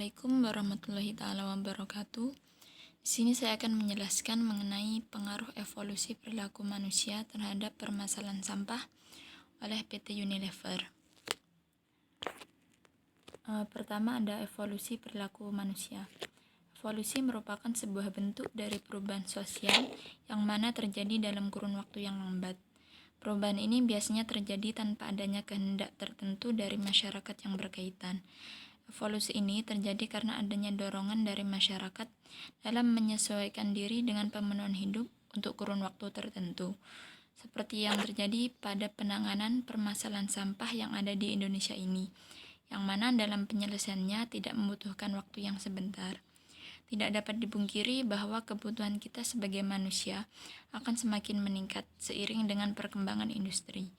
Assalamualaikum warahmatullahi taala wabarakatuh. Di sini saya akan menjelaskan mengenai pengaruh evolusi perilaku manusia terhadap permasalahan sampah oleh PT Unilever. Pertama ada evolusi perilaku manusia. Evolusi merupakan sebuah bentuk dari perubahan sosial yang mana terjadi dalam kurun waktu yang lambat. Perubahan ini biasanya terjadi tanpa adanya kehendak tertentu dari masyarakat yang berkaitan. Evolusi ini terjadi karena adanya dorongan dari masyarakat dalam menyesuaikan diri dengan pemenuhan hidup untuk kurun waktu tertentu, seperti yang terjadi pada penanganan permasalahan sampah yang ada di Indonesia ini, yang mana dalam penyelesaiannya tidak membutuhkan waktu yang sebentar. Tidak dapat dipungkiri bahwa kebutuhan kita sebagai manusia akan semakin meningkat seiring dengan perkembangan industri.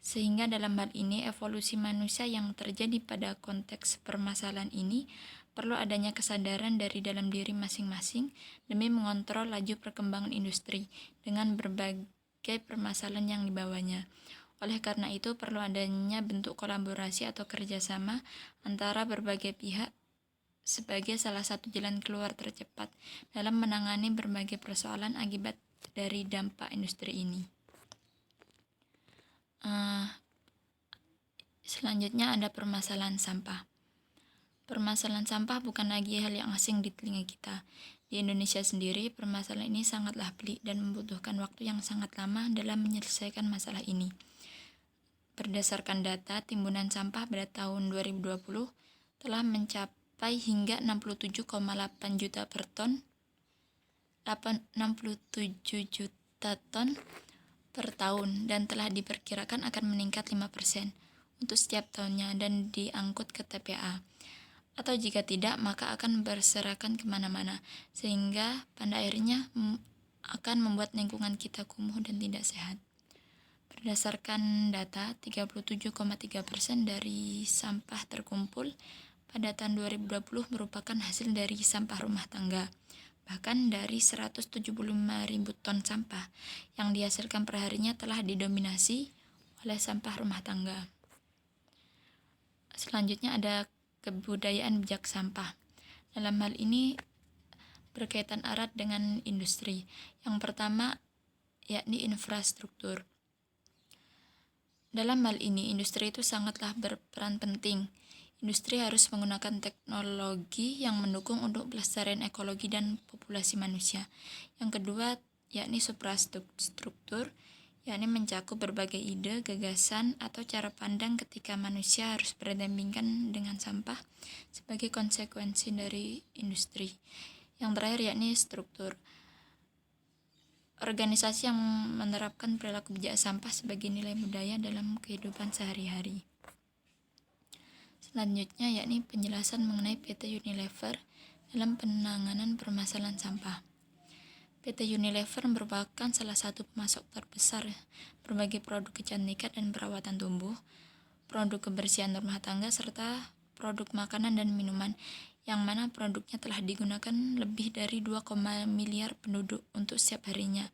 Sehingga dalam hal ini evolusi manusia yang terjadi pada konteks permasalahan ini perlu adanya kesadaran dari dalam diri masing-masing demi mengontrol laju perkembangan industri dengan berbagai permasalahan yang dibawanya. Oleh karena itu perlu adanya bentuk kolaborasi atau kerjasama antara berbagai pihak sebagai salah satu jalan keluar tercepat dalam menangani berbagai persoalan akibat dari dampak industri ini. Selanjutnya ada permasalahan sampah. Permasalahan sampah bukan lagi hal yang asing di telinga kita. Di Indonesia sendiri, permasalahan ini sangatlah pelik dan membutuhkan waktu yang sangat lama dalam menyelesaikan masalah ini. Berdasarkan data, timbunan sampah pada tahun 2020 telah mencapai hingga 67,8 juta per ton, 67 juta ton per tahun dan telah diperkirakan akan meningkat 5% untuk setiap tahunnya dan diangkut ke TPA. Atau jika tidak, maka akan berserakan kemana-mana, sehingga pada akhirnya akan membuat lingkungan kita kumuh dan tidak sehat. Berdasarkan data, 37,3% dari sampah terkumpul pada tahun 2020 merupakan hasil dari sampah rumah tangga. Bahkan dari 175.000 ton sampah yang dihasilkan perharinya telah didominasi oleh sampah rumah tangga. Selanjutnya ada kebudayaan bijak sampah. Dalam hal ini berkaitan erat dengan industri. Yang pertama yakni infrastruktur. Dalam hal ini, industri itu sangatlah berperan penting. Industri harus menggunakan teknologi yang mendukung untuk pelestarian ekologi dan populasi manusia. Yang kedua, yakni suprastruktur, yakni mencakup berbagai ide, gagasan, atau cara pandang ketika manusia harus berdampingan dengan sampah sebagai konsekuensi dari industri. Yang terakhir, yakni struktur. Organisasi yang menerapkan perilaku bijak sampah sebagai nilai budaya dalam kehidupan sehari-hari. Selanjutnya yakni penjelasan mengenai PT Unilever dalam penanganan permasalahan sampah. PT Unilever merupakan salah satu pemasok terbesar berbagai produk kecantikan dan perawatan tubuh, produk kebersihan rumah tangga, serta produk makanan dan minuman, yang mana produknya telah digunakan lebih dari 2, miliar penduduk untuk setiap harinya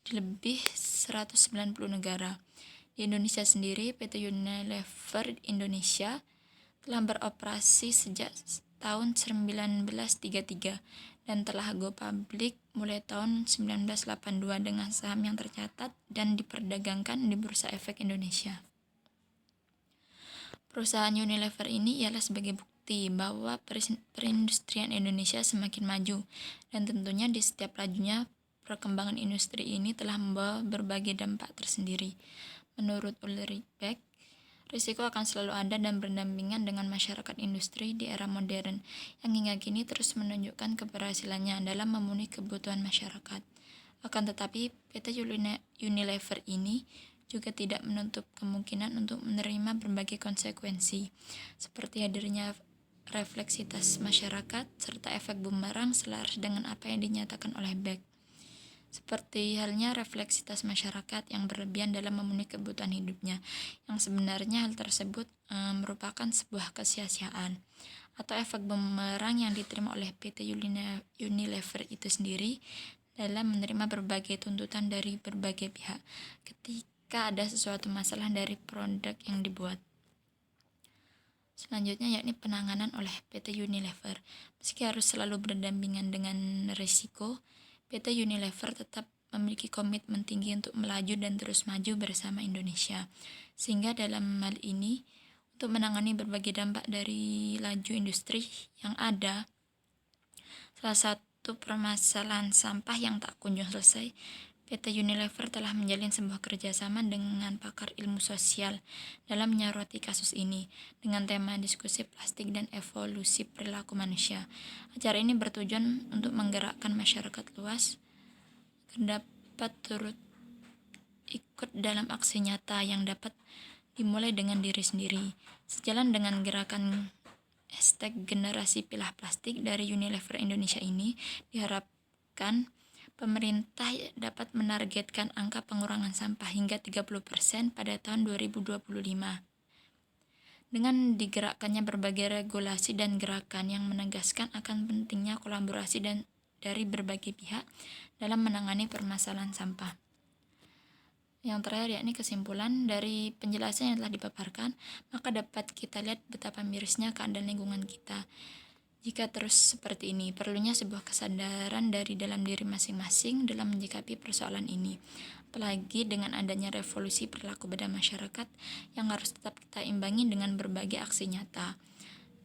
di lebih 190 negara. Di Indonesia sendiri, PT Unilever Indonesia telah beroperasi sejak tahun 1933 dan telah go public mulai tahun 1982 dengan saham yang tercatat dan diperdagangkan di Bursa Efek Indonesia. Perusahaan Unilever ini ialah sebagai bukti bahwa perindustrian Indonesia semakin maju, dan tentunya di setiap lajunya perkembangan industri ini telah membawa berbagai dampak tersendiri. Menurut Ulrich Beck, risiko akan selalu ada dan berdampingan dengan masyarakat industri di era modern yang hingga kini terus menunjukkan keberhasilannya dalam memenuhi kebutuhan masyarakat. Akan tetapi, PT Unilever ini juga tidak menutup kemungkinan untuk menerima berbagai konsekuensi, seperti hadirnya refleksitas masyarakat serta efek bumerang selaras dengan apa yang dinyatakan oleh Beck. Seperti halnya refleksitas masyarakat yang berlebihan dalam memenuhi kebutuhan hidupnya, yang sebenarnya hal tersebut merupakan sebuah kesia-siaan atau efek bumerang yang diterima oleh PT Unilever itu sendiri dalam menerima berbagai tuntutan dari berbagai pihak ketika ada sesuatu masalah dari produk yang dibuat. Selanjutnya yakni penanganan oleh PT Unilever. Meski harus selalu berdampingan dengan risiko, PT Unilever tetap memiliki komitmen tinggi untuk melaju dan terus maju bersama Indonesia. Sehingga dalam hal ini, untuk menangani berbagai dampak dari laju industri yang ada, salah satu permasalahan sampah yang tak kunjung selesai, PT Unilever telah menjalin sebuah kerjasama dengan pakar ilmu sosial dalam menyoroti kasus ini dengan tema diskusi plastik dan evolusi perilaku manusia. Acara ini bertujuan untuk menggerakkan masyarakat luas agar dapat turut ikut dalam aksi nyata yang dapat dimulai dengan diri sendiri. Sejalan dengan gerakan #generasi pilah plastik dari Unilever Indonesia ini, diharapkan pemerintah dapat menargetkan angka pengurangan sampah hingga 30% pada tahun 2025. Dengan digerakkannya berbagai regulasi dan gerakan yang menegaskan akan pentingnya kolaborasi dari berbagai pihak dalam menangani permasalahan sampah. Yang terakhir yakni kesimpulan dari penjelasan yang telah dipaparkan, maka dapat kita lihat betapa mirisnya keadaan lingkungan kita. Jika terus seperti ini, perlunya sebuah kesadaran dari dalam diri masing-masing dalam menyikapi persoalan ini. Apalagi dengan adanya revolusi perilaku pada masyarakat yang harus tetap kita imbangi dengan berbagai aksi nyata.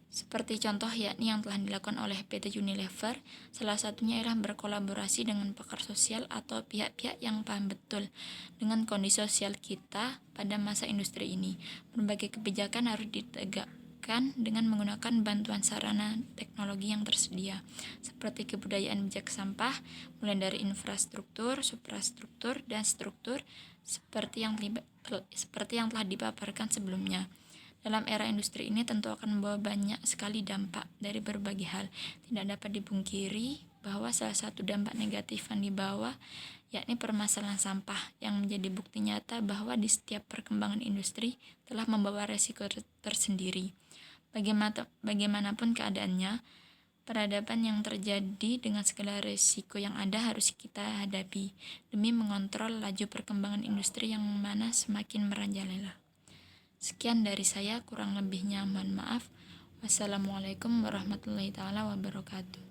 Seperti contoh yakni yang telah dilakukan oleh PT Unilever, salah satunya ialah berkolaborasi dengan pakar sosial atau pihak-pihak yang paham betul dengan kondisi sosial kita pada masa industri ini. Berbagai kebijakan harus ditegakkan dengan menggunakan bantuan sarana teknologi yang tersedia, seperti kebudayaan bijak sampah, mulai dari infrastruktur, suprastruktur, dan struktur seperti yang telah dipaparkan sebelumnya. Dalam era industri ini tentu akan membawa banyak sekali dampak dari berbagai hal. Tidak dapat dipungkiri bahwa salah satu dampak negatif yang dibawa yakni permasalahan sampah yang menjadi bukti nyata bahwa di setiap perkembangan industri telah membawa resiko tersendiri. Bagaimanapun keadaannya, peradaban yang terjadi dengan segala resiko yang ada harus kita hadapi demi mengontrol laju perkembangan industri yang mana semakin merajalela. Sekian dari saya, kurang lebihnya mohon maaf. Wassalamualaikum warahmatullahi wabarakatuh.